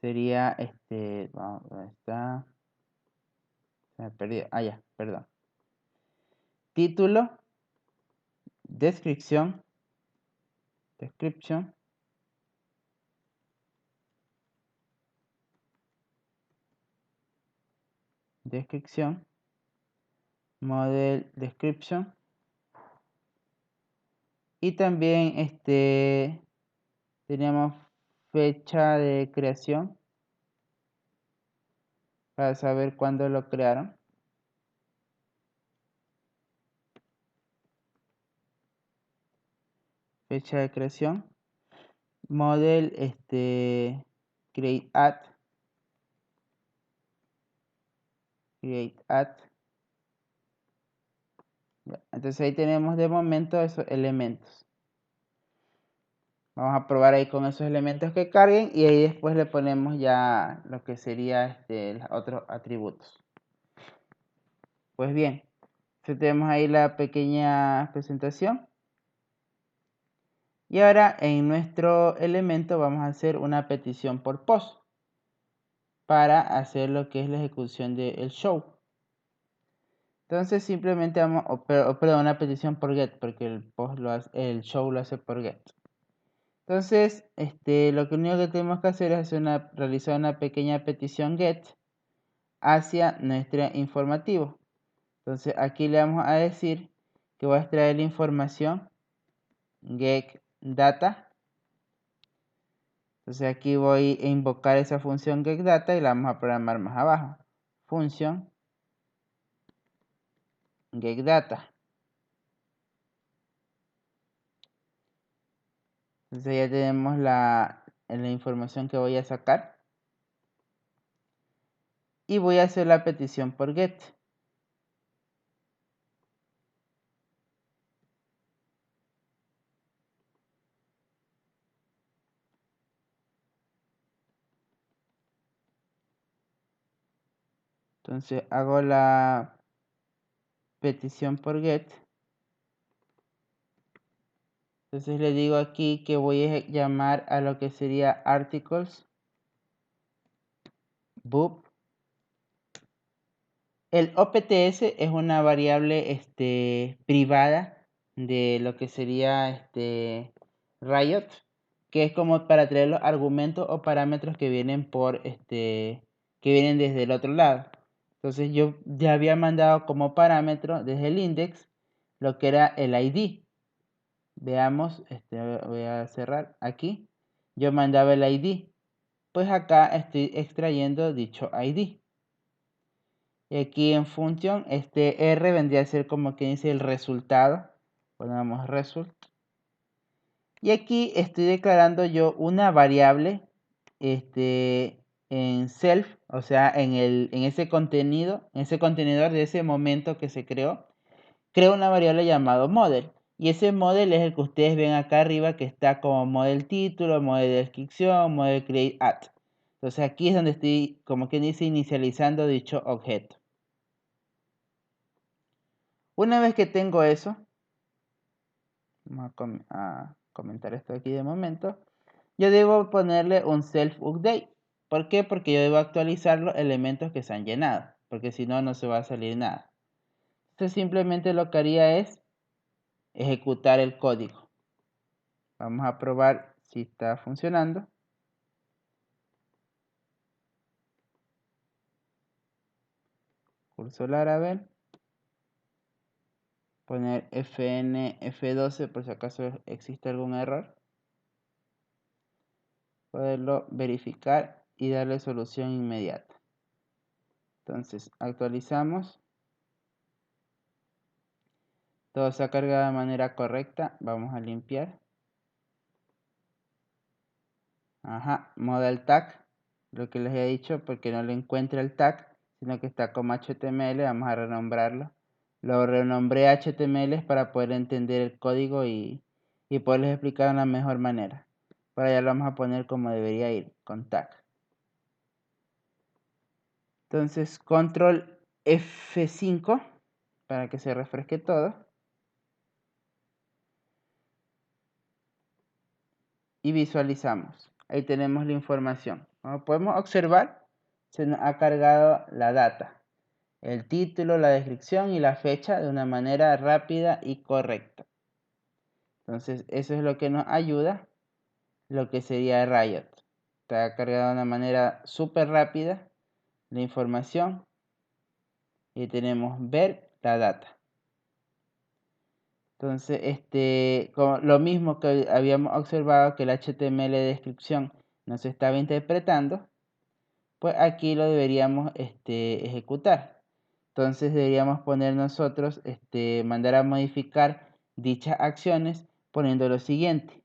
sería vamos, ¿dónde está? Se me perdió, ya, perdón. Título, descripción, model description, y también teníamos fecha de creación para saber cuándo lo crearon. Fecha de creación. Model create at. Entonces ahí tenemos de momento esos elementos. Vamos a probar ahí con esos elementos que carguen y ahí después le ponemos ya lo que sería los otros atributos. Pues bien, tenemos ahí la pequeña presentación. Y ahora en nuestro elemento vamos a hacer una petición por post para hacer lo que es la ejecución del show. Entonces simplemente vamos, perdón, una petición por get, porque el show lo hace por get. Entonces, lo único que tenemos que hacer es realizar una pequeña petición get hacia nuestro informativo. Entonces aquí le vamos a decir que voy a extraer la información get data. Entonces aquí voy a invocar esa función getData y la vamos a programar más abajo. Función getData. Entonces ya tenemos la información que voy a sacar. Y voy a hacer la petición por get. Entonces hago la petición por get. Entonces le digo aquí que voy a llamar a lo que sería articles boop. El OPTS es una variable privada de lo que sería Riot, que es como para traer los argumentos o parámetros que vienen que vienen desde el otro lado. Entonces yo ya había mandado como parámetro desde el index lo que era el ID. Veamos, voy a cerrar aquí. Yo mandaba el ID. Pues acá estoy extrayendo dicho ID. Y aquí en función, R vendría a ser como que dice el resultado. Ponemos result. Y aquí estoy declarando yo una variable en self, o sea, en ese contenido, en ese contenedor de ese momento que se creó. Creo una variable llamado model. Y ese model es el que ustedes ven acá arriba que está como model título, model descripción, model create at. Entonces aquí es donde estoy, como quien dice, inicializando dicho objeto. Una vez que tengo eso, vamos a comentar esto aquí de momento, yo debo ponerle un self update. ¿Por qué? Porque yo debo actualizar los elementos que se han llenado, porque si no, no se va a salir nada. Entonces simplemente lo que haría es ejecutar el código. Vamos a probar si está funcionando. Curso Laravel. Poner fn f12 por si acaso existe algún error. Poderlo verificar y darle solución inmediata. Entonces actualizamos. Todo se ha cargado de manera correcta. Vamos a limpiar. Ajá, modal tag. Lo que les he dicho, porque no le encuentra el tag, sino que está como HTML. Vamos a renombrarlo. Lo renombré HTML para poder entender el código y poderles explicar de una mejor manera. Para allá lo vamos a poner como debería ir, con tag. Entonces, control F5 para que se refresque todo. Y visualizamos. Ahí tenemos la información. Como podemos observar, se nos ha cargado la data, el título, la descripción y la fecha de una manera rápida y correcta. Entonces, eso es lo que nos ayuda, lo que sería Riot. Está cargado de una manera súper rápida la información y tenemos ver la data. Entonces, lo mismo que habíamos observado que el HTML de descripción no se estaba interpretando, pues aquí lo deberíamos ejecutar. Entonces deberíamos poner nosotros, mandar a modificar dichas acciones poniendo lo siguiente.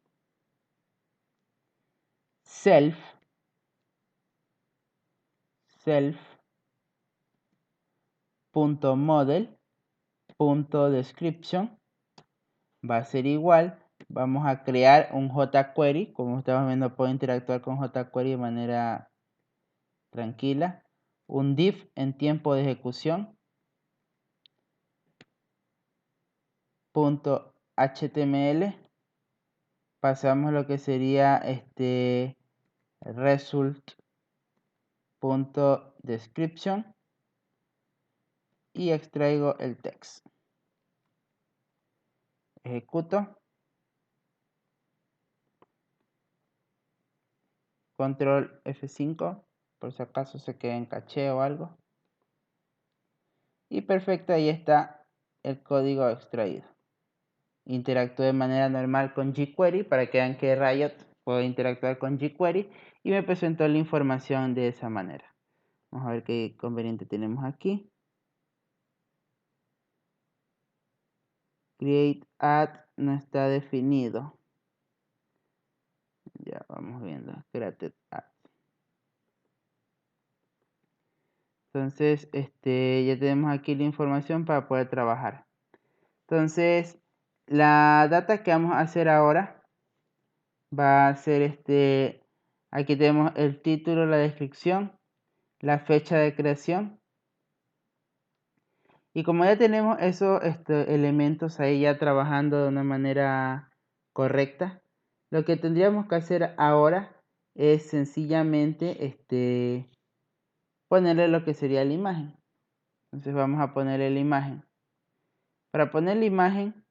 self.model.description va a ser igual. Vamos a crear un jQuery. Como estamos viendo, puedo interactuar con jQuery de manera tranquila. Un div en tiempo de ejecución. .html. Pasamos lo que sería result.description y extraigo el text. Ejecuto. Control F5 por si acaso se queda en caché o algo. Y perfecto, ahí está el código extraído. Interactúo de manera normal con jQuery para que vean que Riot puedo interactuar con jQuery y me presentó la información de esa manera. Vamos a ver qué conveniente tenemos aquí. Create add no está definido. Ya vamos viendo. Create add. Entonces, ya tenemos aquí la información para poder trabajar. Entonces, la data que vamos a hacer ahora va a ser aquí tenemos el título, la descripción, la fecha de creación. Y como ya tenemos esos elementos ahí ya trabajando de una manera correcta, lo que tendríamos que hacer ahora es sencillamente ponerle lo que sería la imagen. Entonces vamos a ponerle la imagen. Para poner la imagen,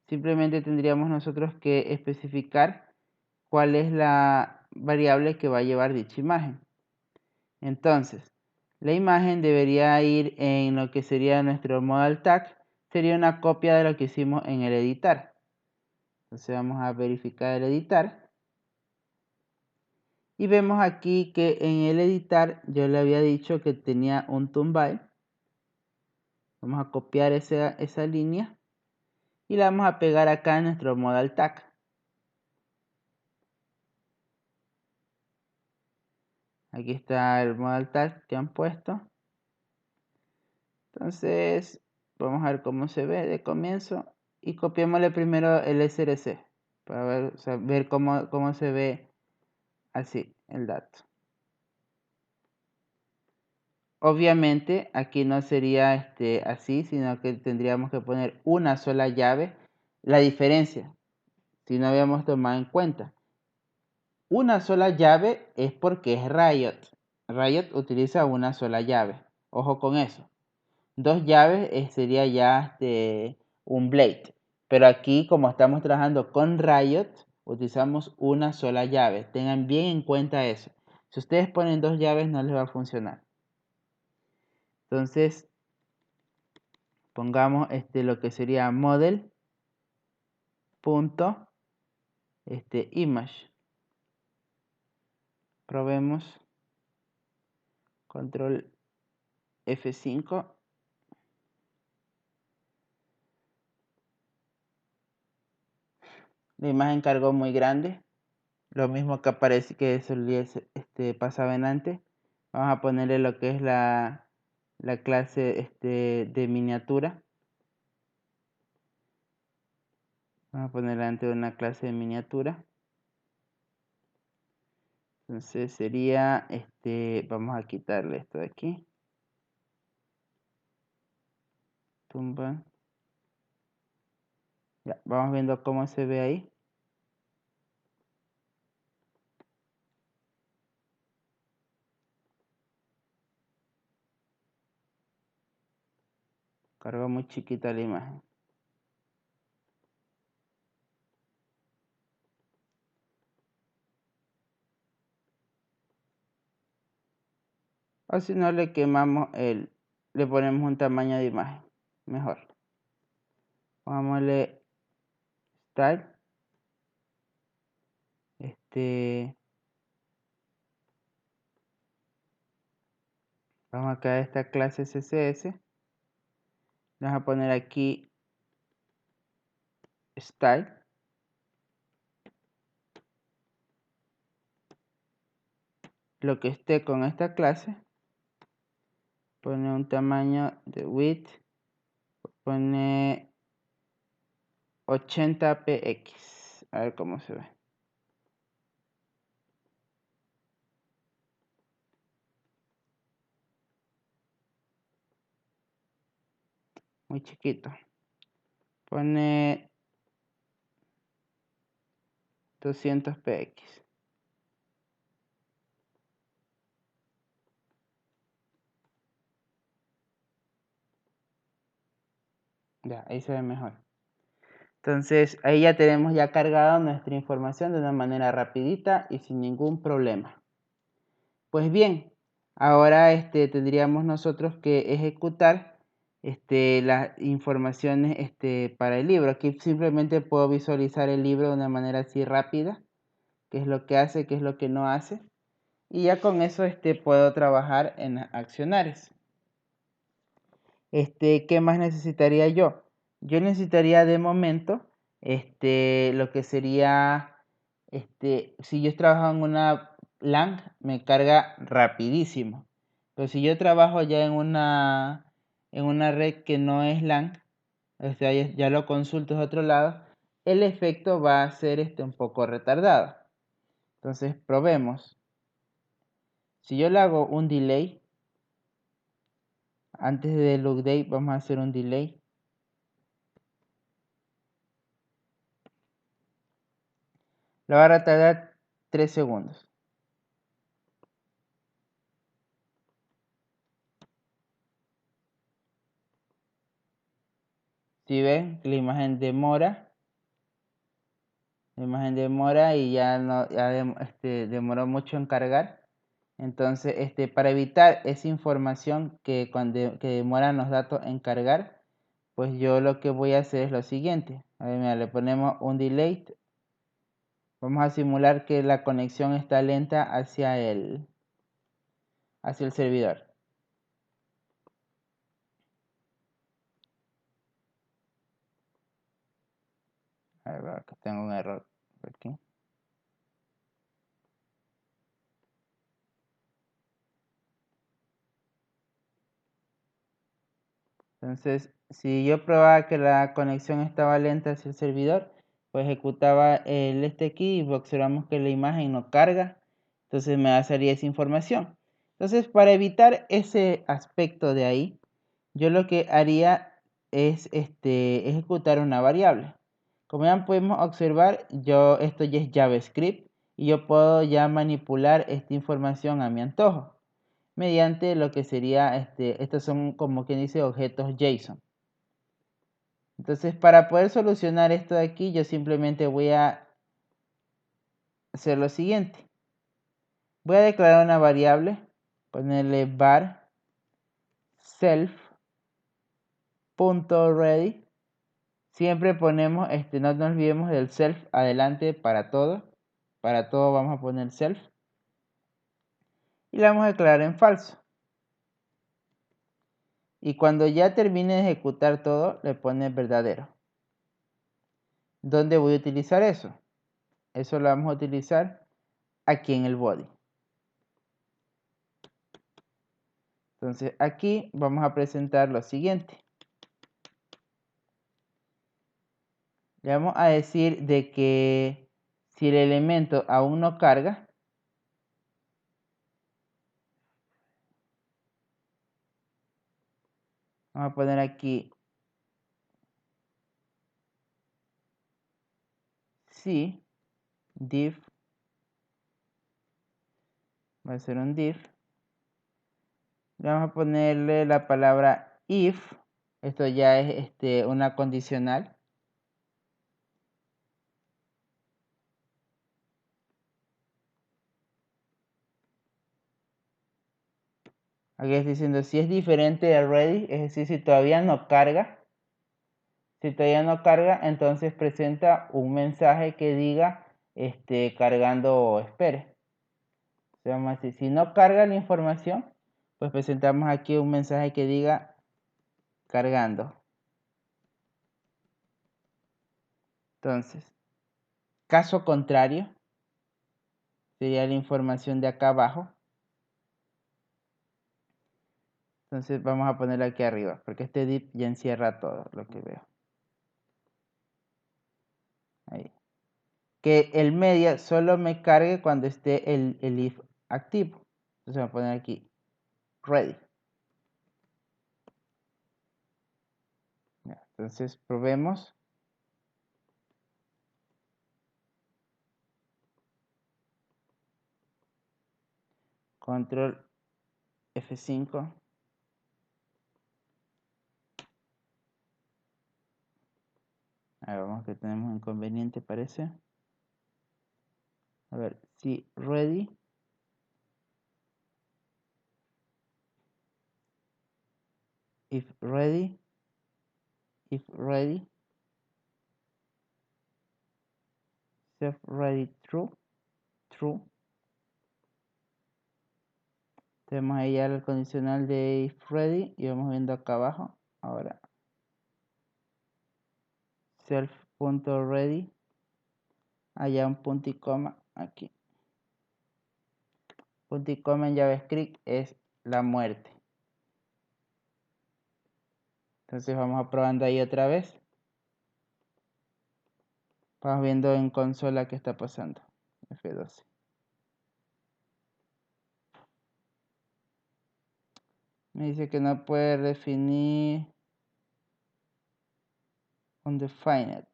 simplemente tendríamos nosotros que especificar cuál es la variable que va a llevar dicha imagen. Entonces, la imagen debería ir en lo que sería nuestro modal tag. Sería una copia de lo que hicimos en el editar. Entonces vamos a verificar el editar. Y vemos aquí que en el editar yo le había dicho que tenía un Tomby. Vamos a copiar esa línea y la vamos a pegar acá en nuestro modal tag. Aquí está el modal tag que han puesto. Entonces vamos a ver cómo se ve de comienzo y copiémosle primero el src para ver cómo se ve así el dato. Obviamente aquí no sería así, sino que tendríamos que poner una sola llave. La diferencia, si no habíamos tomado en cuenta, una sola llave es porque es Riot. Riot utiliza una sola llave. Ojo con eso. Dos llaves sería ya un Blade. Pero aquí, como estamos trabajando con Riot, utilizamos una sola llave. Tengan bien en cuenta eso. Si ustedes ponen dos llaves, no les va a funcionar. Entonces, pongamos lo que sería model punto image. Probemos. Control F5. La imagen cargó muy grande. Lo mismo que aparece que pasaba en antes. Vamos a ponerle lo que es la clase de miniatura. Vamos a ponerle antes una clase de miniatura. Entonces sería, vamos a quitarle esto de aquí. Tumba. Ya, vamos viendo cómo se ve ahí. Cargó muy chiquita la imagen. O si no, le quemamos le ponemos un tamaño de imagen. Mejor. Pongámosle style. Vamos a crear esta clase CSS. Vamos a poner aquí style. Lo que esté con esta clase. Pone un tamaño de width. Pone 80 px. A ver cómo se ve. Muy chiquito. Pone 200 px. Ya, ahí se ve mejor. Entonces, ahí ya tenemos ya cargado nuestra información de una manera rapidita y sin ningún problema. Pues bien, ahora tendríamos nosotros que ejecutar las informaciones para el libro. Aquí simplemente puedo visualizar el libro de una manera así rápida, qué es lo que hace, qué es lo que no hace. Y ya con eso puedo trabajar en accionarios. ¿Qué más necesitaría yo? Yo necesitaría de momento lo que sería, si yo trabajo en una lang, me carga rapidísimo. Pero si yo trabajo ya en una red que no es lang, o sea, ya lo consulto de otro lado, el efecto va a ser un poco retardado. Entonces, probemos. Si yo le hago un delay, antes del update vamos a hacer un delay. Lo va a tardar 3 segundos. Si ven, la imagen demora. La imagen demora y ya no demoró mucho en cargar. Entonces, para evitar esa información que demoran los datos en cargar, pues yo lo que voy a hacer es lo siguiente. A ver, mira, le ponemos un delay. Vamos a simular que la conexión está lenta hacia el servidor. A ver, acá tengo un error aquí. Entonces, si yo probaba que la conexión estaba lenta hacia el servidor, pues ejecutaba el aquí y observamos que la imagen no carga. Entonces me va a salir esa información. Entonces, para evitar ese aspecto de ahí, yo lo que haría es ejecutar una variable. Como ya podemos observar, esto ya es JavaScript y yo puedo ya manipular esta información a mi antojo mediante lo que sería, estos son como quien dice objetos JSON. Entonces, para poder solucionar esto de aquí, yo simplemente voy a hacer lo siguiente. Voy a declarar una variable, ponerle var self.ready. Siempre ponemos, no nos olvidemos del self adelante para todo. Para todo vamos a poner self. Y la vamos a declarar en falso. Y cuando ya termine de ejecutar todo, le pone verdadero. ¿Dónde voy a utilizar eso? Eso lo vamos a utilizar aquí en el body. Entonces aquí vamos a presentar lo siguiente. Le vamos a decir de que si el elemento aún no carga, vamos a poner aquí si div, va a ser un div, le vamos a ponerle la palabra if, esto ya es una condicional. Aquí estoy diciendo si es diferente de ready, es decir, si todavía no carga. Si todavía no carga, entonces presenta un mensaje que diga cargando o espere. Vamos a decir, si no carga la información, pues presentamos aquí un mensaje que diga cargando. Entonces, caso contrario, sería la información de acá abajo. Entonces vamos a ponerlo aquí arriba, porque este div ya encierra todo lo que veo. Ahí. Que el media solo me cargue cuando esté el if activo. Entonces voy a poner aquí ready. Entonces probemos. Control F5. A ver, vamos que tenemos inconveniente parece. A ver, si ready. If ready. If ready. Self ready true. True. Tenemos ahí ya el condicional de if ready y vamos viendo acá abajo. Ahora self.ready. Allá un punto y coma aquí. Punto y coma en JavaScript es la muerte. Entonces vamos a probando ahí otra vez. Vamos viendo en consola qué está pasando. F12. Me dice que no puede definir undefined.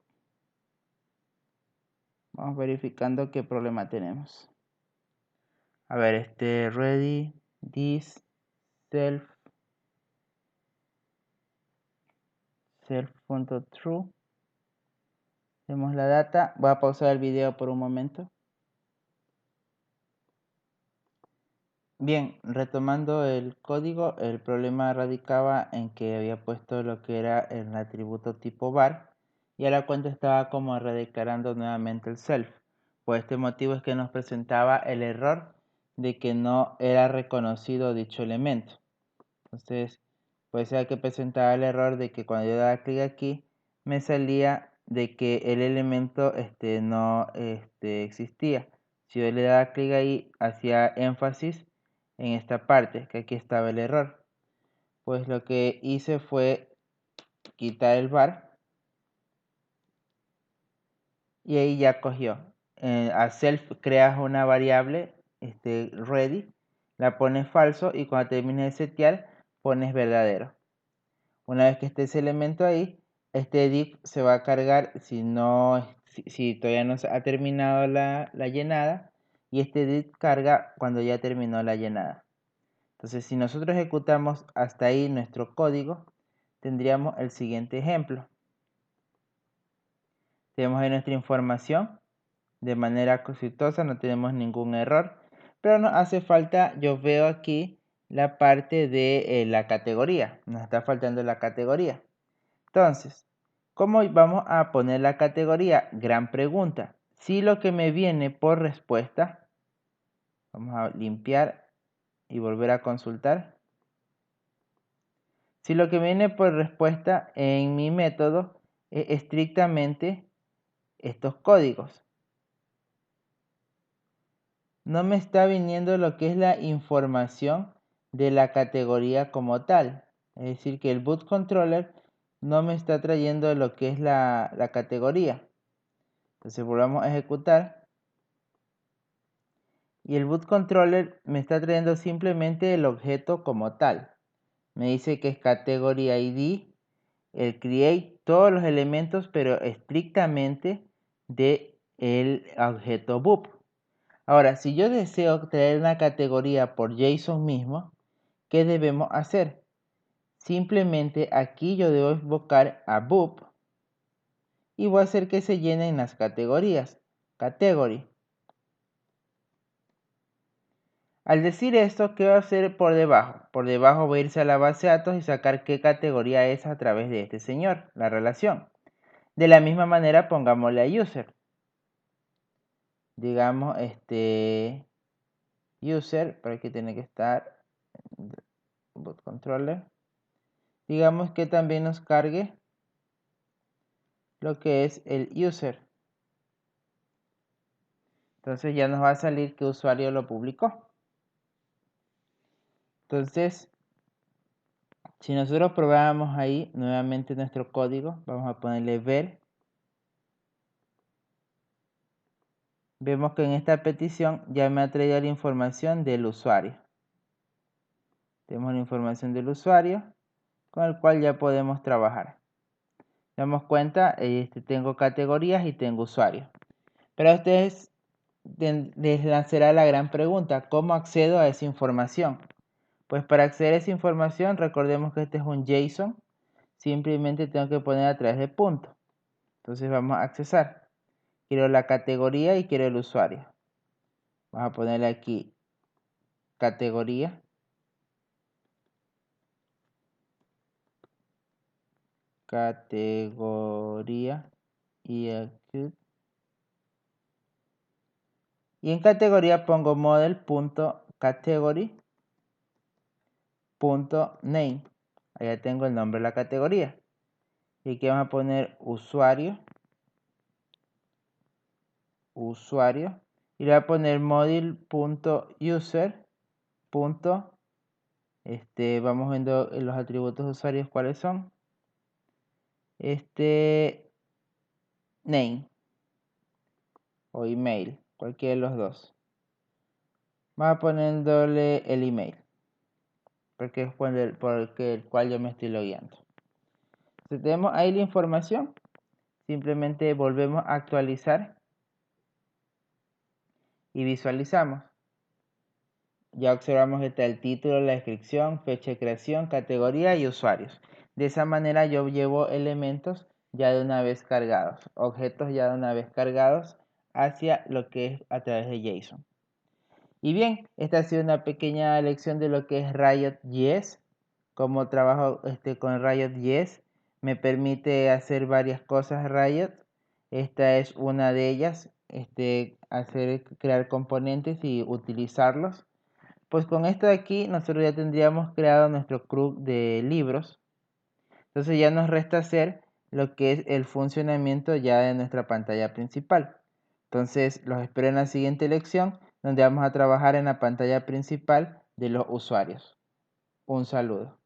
Vamos verificando qué problema tenemos. A ver, ready this self.true. Tenemos la data. Voy a pausar el video por un momento. Bien, retomando el código, el problema radicaba en que había puesto lo que era el atributo tipo var y a la cuenta estaba como redeclarando nuevamente el self. Por este motivo es que nos presentaba el error de que no era reconocido dicho elemento. Entonces, puede ser que presentaba el error de que cuando yo daba clic aquí, me salía de que el elemento no existía. Si yo le daba clic ahí, hacía énfasis en esta parte, que aquí estaba el error. Pues lo que hice fue quitar el var y ahí ya cogió. A self creas una variable ready, la pones falso y cuando termines de setear pones verdadero. Una vez que esté ese elemento ahí, este div se va a cargar si todavía no se ha terminado la llenada y este div carga cuando ya terminó la llenada. Entonces, si nosotros ejecutamos hasta ahí nuestro código, tendríamos el siguiente ejemplo. Tenemos ahí nuestra información de manera exitosa, no tenemos ningún error, pero nos hace falta, yo veo aquí la parte de la categoría, nos está faltando la categoría. Entonces, ¿cómo vamos a poner la categoría? Gran pregunta. Si lo que me viene por respuesta, vamos a limpiar y volver a consultar. Si lo que viene por respuesta en mi método es estrictamente estos códigos, no me está viniendo lo que es la información de la categoría como tal. Es decir, que el boot controller no me está trayendo lo que es la categoría. Entonces volvamos a ejecutar. Y el boot controller me está trayendo simplemente el objeto como tal. Me dice que es category ID, el create, todos los elementos, pero estrictamente de el objeto boop. Ahora, si yo deseo traer una categoría por JSON mismo, ¿qué debemos hacer? Simplemente aquí yo debo invocar a boop y voy a hacer que se llenen las categorías. Category. Al decir esto, ¿qué va a hacer por debajo? Por debajo voy a irse a la base de datos y sacar qué categoría es a través de este señor, la relación. De la misma manera, pongámosle a user. Digamos, user, por aquí tiene que estar boot controller. Digamos que también nos cargue lo que es el user. Entonces ya nos va a salir qué usuario lo publicó. Entonces, si nosotros probamos ahí nuevamente nuestro código, vamos a ponerle ver. Vemos que en esta petición ya me ha traído la información del usuario. Tenemos la información del usuario con el cual ya podemos trabajar. Damos cuenta, tengo categorías y tengo usuarios. Pero a ustedes les lanzará la gran pregunta, ¿cómo accedo a esa información? Pues para acceder a esa información, recordemos que este es un JSON, simplemente tengo que poner a través de punto. Entonces vamos a accesar. Quiero la categoría y quiero el usuario. Vamos a ponerle aquí categoría. Categoría y aquí. Y en categoría pongo model.category.name. Allá tengo el nombre de la categoría. Y aquí vamos a poner usuario. Y le voy a poner model.user. Vamos viendo los atributos de usuarios cuáles son. Name o email, cualquiera de los dos. Vamos poniéndole el email, porque es por el cual yo me estoy logueando. Si tenemos ahí la información, simplemente volvemos a actualizar y visualizamos. Ya observamos que está el título, la descripción, fecha de creación, categoría y usuarios. De esa manera yo llevo elementos ya de una vez cargados, objetos ya de una vez cargados hacia lo que es a través de JSON. Y bien, esta ha sido una pequeña lección de lo que es Riot.js. Como trabajo con Riot.js, me permite hacer varias cosas Riot. Esta es una de ellas, crear componentes y utilizarlos. Pues con esto de aquí nosotros ya tendríamos creado nuestro club de libros. Entonces ya nos resta hacer lo que es el funcionamiento ya de nuestra pantalla principal. Entonces los espero en la siguiente lección donde vamos a trabajar en la pantalla principal de los usuarios. Un saludo.